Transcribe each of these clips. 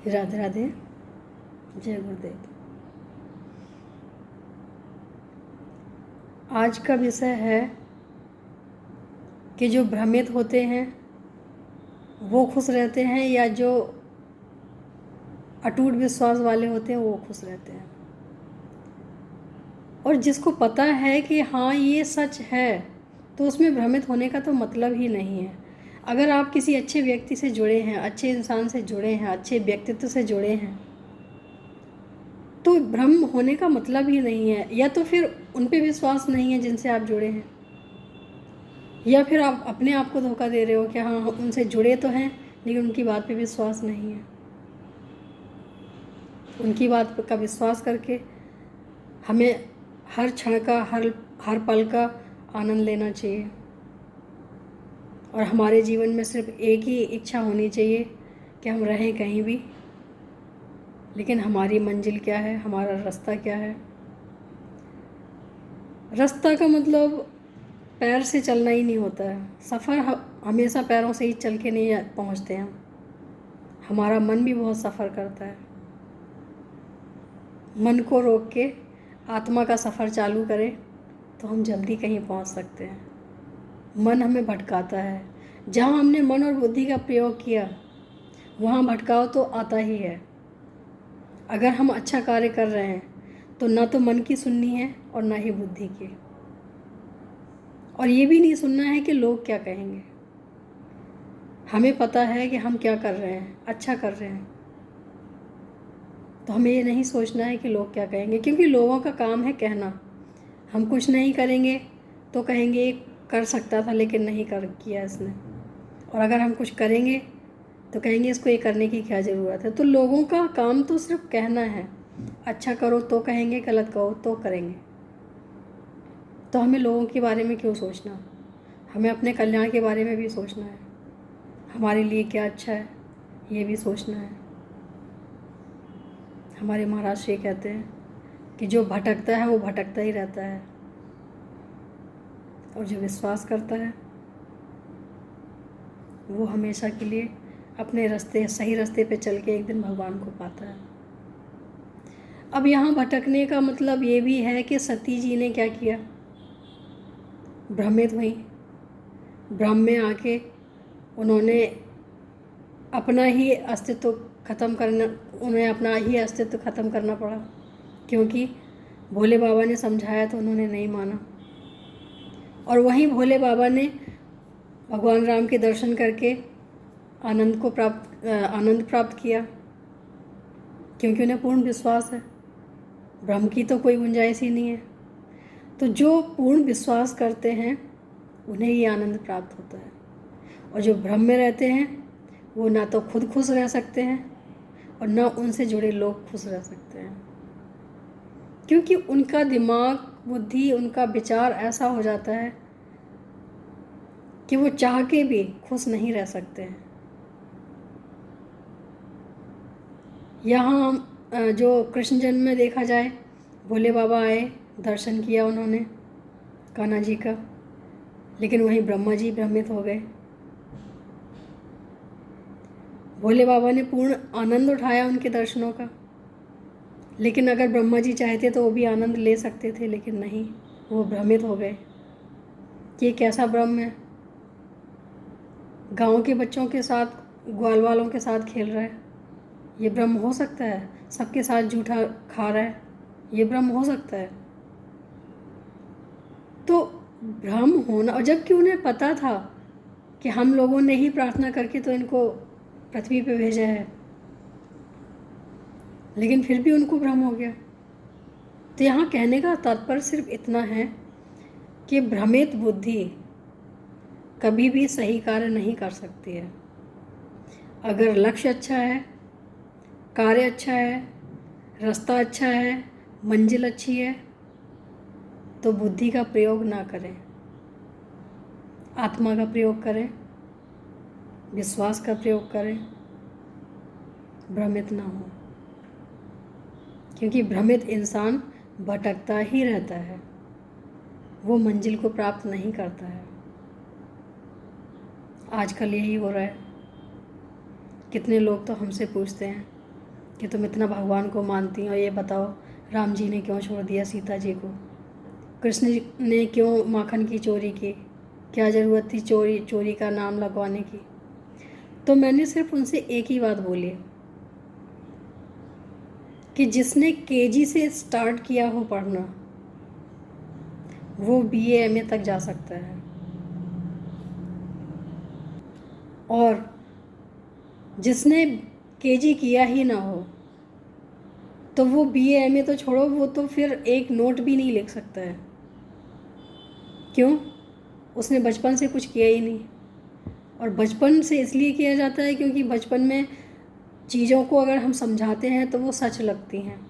राधे राधे। जय गुरुदेव। आज का विषय है कि जो भ्रमित होते हैं वो खुश रहते हैं या जो अटूट विश्वास वाले होते हैं वो खुश रहते हैं। और जिसको पता है कि हाँ ये सच है तो उसमें भ्रमित होने का तो मतलब ही नहीं है। अगर आप किसी अच्छे व्यक्ति से जुड़े हैं, अच्छे इंसान से जुड़े हैं, अच्छे व्यक्तित्व से जुड़े हैं तो भ्रम होने का मतलब ही नहीं है। या तो फिर उन पे विश्वास नहीं है जिनसे आप जुड़े हैं, या फिर आप अपने आप को धोखा दे रहे हो कि हाँ उनसे जुड़े तो हैं लेकिन उनकी बात पे विश्वास नहीं है। उनकी बात का विश्वास करके हमें हर क्षण का हर पल का आनंद लेना चाहिए। और हमारे जीवन में सिर्फ एक ही इच्छा होनी चाहिए कि हम रहें कहीं भी, लेकिन हमारी मंजिल क्या है, हमारा रास्ता क्या है। रास्ता का मतलब पैर से चलना ही नहीं होता है। सफ़र हमेशा पैरों से ही चल के नहीं पहुंचते हैं। हमारा मन भी बहुत सफ़र करता है। मन को रोक के आत्मा का सफ़र चालू करें तो हम जल्दी कहीं पहुंच सकते हैं। मन हमें भटकाता है। जहां हमने मन और बुद्धि का प्रयोग किया वहां भटकाव तो आता ही है। अगर हम अच्छा कार्य कर रहे हैं तो ना तो मन की सुननी है और ना ही बुद्धि की। और ये भी नहीं सुनना है कि लोग क्या कहेंगे। हमें पता है कि हम क्या कर रहे हैं, अच्छा कर रहे हैं, तो हमें ये नहीं सोचना है कि लोग क्या कहेंगे, क्योंकि लोगों का काम है कहना। हम कुछ नहीं करेंगे तो कहेंगे ये कर सकता था लेकिन नहीं किया इसने। और अगर हम कुछ करेंगे तो कहेंगे इसको ये करने की क्या ज़रूरत है। तो लोगों का काम तो सिर्फ कहना है। अच्छा करो तो कहेंगे, गलत करो तो करेंगे। तो हमें लोगों के बारे में क्यों सोचना, हमें अपने कल्याण के बारे में भी सोचना है। हमारे लिए क्या अच्छा है ये भी सोचना है। हमारे महाराज ये कहते हैं कि जो भटकता है वो भटकता ही रहता है, और जो विश्वास करता है वो हमेशा के लिए अपने रास्ते, सही रास्ते पे चल के एक दिन भगवान को पाता है। अब यहाँ भटकने का मतलब ये भी है कि सती जी ने क्या किया, भ्रमित हुई। भ्रम में आके उन्होंने अपना ही अस्तित्व ख़त्म करना उन्हें अपना ही अस्तित्व ख़त्म करना पड़ा, क्योंकि भोले बाबा ने समझाया तो उन्होंने नहीं माना। और वहीं भोले बाबा ने भगवान राम के दर्शन करके आनंद प्राप्त किया, क्योंकि उन्हें पूर्ण विश्वास है, भ्रम की तो कोई गुंजाइश ही नहीं है। तो जो पूर्ण विश्वास करते हैं उन्हें ही आनंद प्राप्त होता है। और जो भ्रम में रहते हैं वो ना तो खुद खुश रह सकते हैं और ना उनसे जुड़े लोग खुश रह सकते हैं, क्योंकि उनका दिमाग, बुद्धि, उनका विचार ऐसा हो जाता है कि वो चाह के भी खुश नहीं रह सकते हैं। यहाँ जो कृष्ण जन्म में देखा जाए, भोले बाबा आए, दर्शन किया उन्होंने कान्हा जी का, लेकिन वहीं ब्रह्मा जी भ्रमित हो गए। भोले बाबा ने पूर्ण आनंद उठाया उनके दर्शनों का, लेकिन अगर ब्रह्मा जी चाहते तो वो भी आनंद ले सकते थे, लेकिन नहीं, वो भ्रमित हो गए कि ये कैसा ब्रह्म है, गांव के बच्चों के साथ, ग्वाल वालों के साथ खेल रहा है, ये ब्रह्म हो सकता है। सबके साथ जूठा खा रहा है, ये ब्रह्म हो सकता है। तो भ्रम होना, और जबकि उन्हें पता था कि हम लोगों ने ही प्रार्थना करके तो इनको पृथ्वी पे भेजा है, लेकिन फिर भी उनको भ्रम हो गया। तो यहाँ कहने का तात्पर्य सिर्फ इतना है कि भ्रमित बुद्धि कभी भी सही कार्य नहीं कर सकती है। अगर लक्ष्य अच्छा है, कार्य अच्छा है, रास्ता अच्छा है, मंजिल अच्छी है, तो बुद्धि का प्रयोग ना करें, आत्मा का प्रयोग करें, विश्वास का प्रयोग करें, भ्रमित ना हो। क्योंकि भ्रमित इंसान भटकता ही रहता है, वो मंजिल को प्राप्त नहीं करता है। आजकल यही हो रहा है। कितने लोग तो हमसे पूछते हैं कि तुम इतना भगवान को मानती हो, ये बताओ राम जी ने क्यों छोड़ दिया सीता जी को, कृष्ण जी ने क्यों माखन की चोरी की, क्या ज़रूरत थी चोरी का नाम लगवाने की। तो मैंने सिर्फ उनसे एक ही बात बोली कि जिसने केजी से स्टार्ट किया हो पढ़ना वो बीए एमए तक जा सकता है, और जिसने केजी किया ही ना हो तो वो बीए एमए तो छोड़ो, वो तो फिर एक नोट भी नहीं लिख सकता है। क्यों? उसने बचपन से कुछ किया ही नहीं। और बचपन से इसलिए किया जाता है क्योंकि बचपन में चीज़ों को अगर हम समझाते हैं तो वो सच लगती हैं।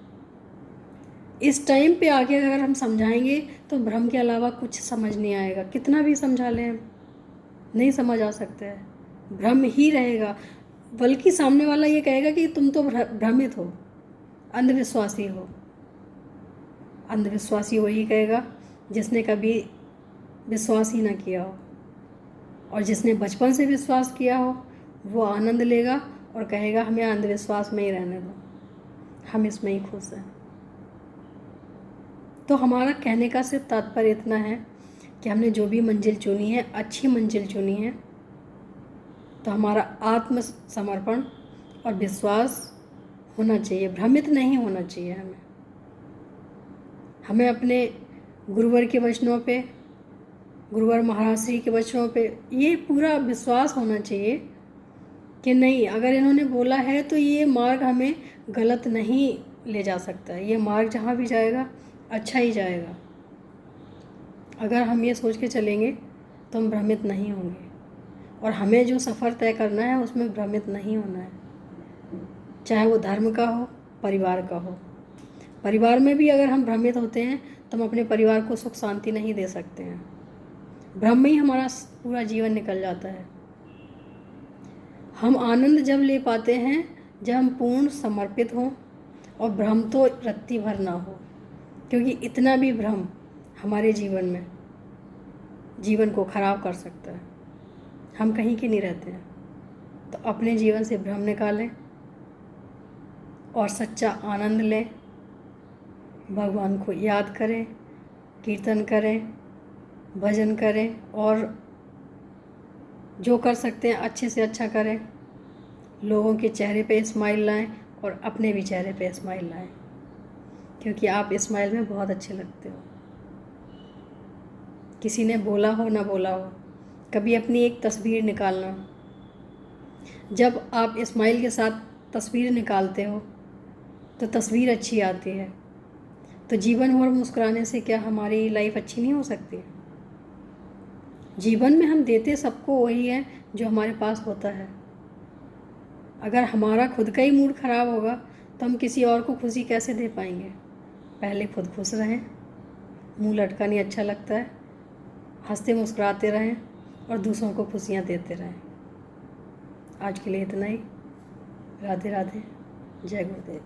इस टाइम पे आके अगर हम समझाएंगे तो भ्रम के अलावा कुछ समझ नहीं आएगा, कितना भी समझा लें नहीं समझ आ सकता है, भ्रम ही रहेगा। बल्कि सामने वाला ये कहेगा कि तुम तो भ्रमित हो, अंधविश्वासी हो। अंधविश्वासी वही कहेगा जिसने कभी विश्वास ही ना किया हो, और जिसने बचपन से विश्वास किया हो वो आनंद लेगा और कहेगा हमें अंधविश्वास में ही रहने दो, हम इसमें ही खुश हैं। तो हमारा कहने का सिर्फ तात्पर्य इतना है कि हमने जो भी मंजिल चुनी है, अच्छी मंजिल चुनी है, तो हमारा आत्मसमर्पण और विश्वास होना चाहिए, भ्रमित नहीं होना चाहिए। हमें अपने गुरुवर के वचनों पे, गुरुवर महाराज श्री के वचनों पे ये पूरा विश्वास होना चाहिए कि नहीं, अगर इन्होंने बोला है तो ये मार्ग हमें गलत नहीं ले जा सकता है, ये मार्ग जहाँ भी जाएगा अच्छा ही जाएगा। अगर हम ये सोच के चलेंगे तो हम भ्रमित नहीं होंगे, और हमें जो सफ़र तय करना है उसमें भ्रमित नहीं होना है, चाहे वो धर्म का हो, परिवार का हो। परिवार में भी अगर हम भ्रमित होते हैं तो हम अपने परिवार को सुख शांति नहीं दे सकते हैं, भ्रम में ही हमारा पूरा जीवन निकल जाता है। हम आनंद जब ले पाते हैं जब हम पूर्ण समर्पित हों और भ्रम तो रत्ती भर ना हो, क्योंकि इतना भी भ्रम हमारे जीवन को ख़राब कर सकता है। हम कहीं के नहीं रहते हैं, तो अपने जीवन से भ्रम निकालें और सच्चा आनंद लें, भगवान को याद करें, कीर्तन करें, भजन करें, और जो कर सकते हैं अच्छे से अच्छा करें। लोगों के चेहरे पे स्माइल लाएं और अपने भी चेहरे पे स्माइल लाएं, क्योंकि आप स्माइल में बहुत अच्छे लगते हो। किसी ने बोला हो ना बोला हो, कभी अपनी एक तस्वीर निकालना। जब आप स्माइल के साथ तस्वीर निकालते हो तो तस्वीर अच्छी आती है, तो जीवन भर मुस्कुराने से क्या हमारी लाइफ अच्छी नहीं हो सकती? जीवन में हम देते सबको वही है जो हमारे पास होता है। अगर हमारा खुद का ही मूड ख़राब होगा तो हम किसी और को खुशी कैसे दे पाएंगे? पहले खुद खुश रहें, मुंह लटका नहीं अच्छा लगता है, हंसते मुस्कुराते रहें और दूसरों को खुशियाँ देते रहें। आज के लिए इतना ही। राधे राधे, जय गुरुदेव।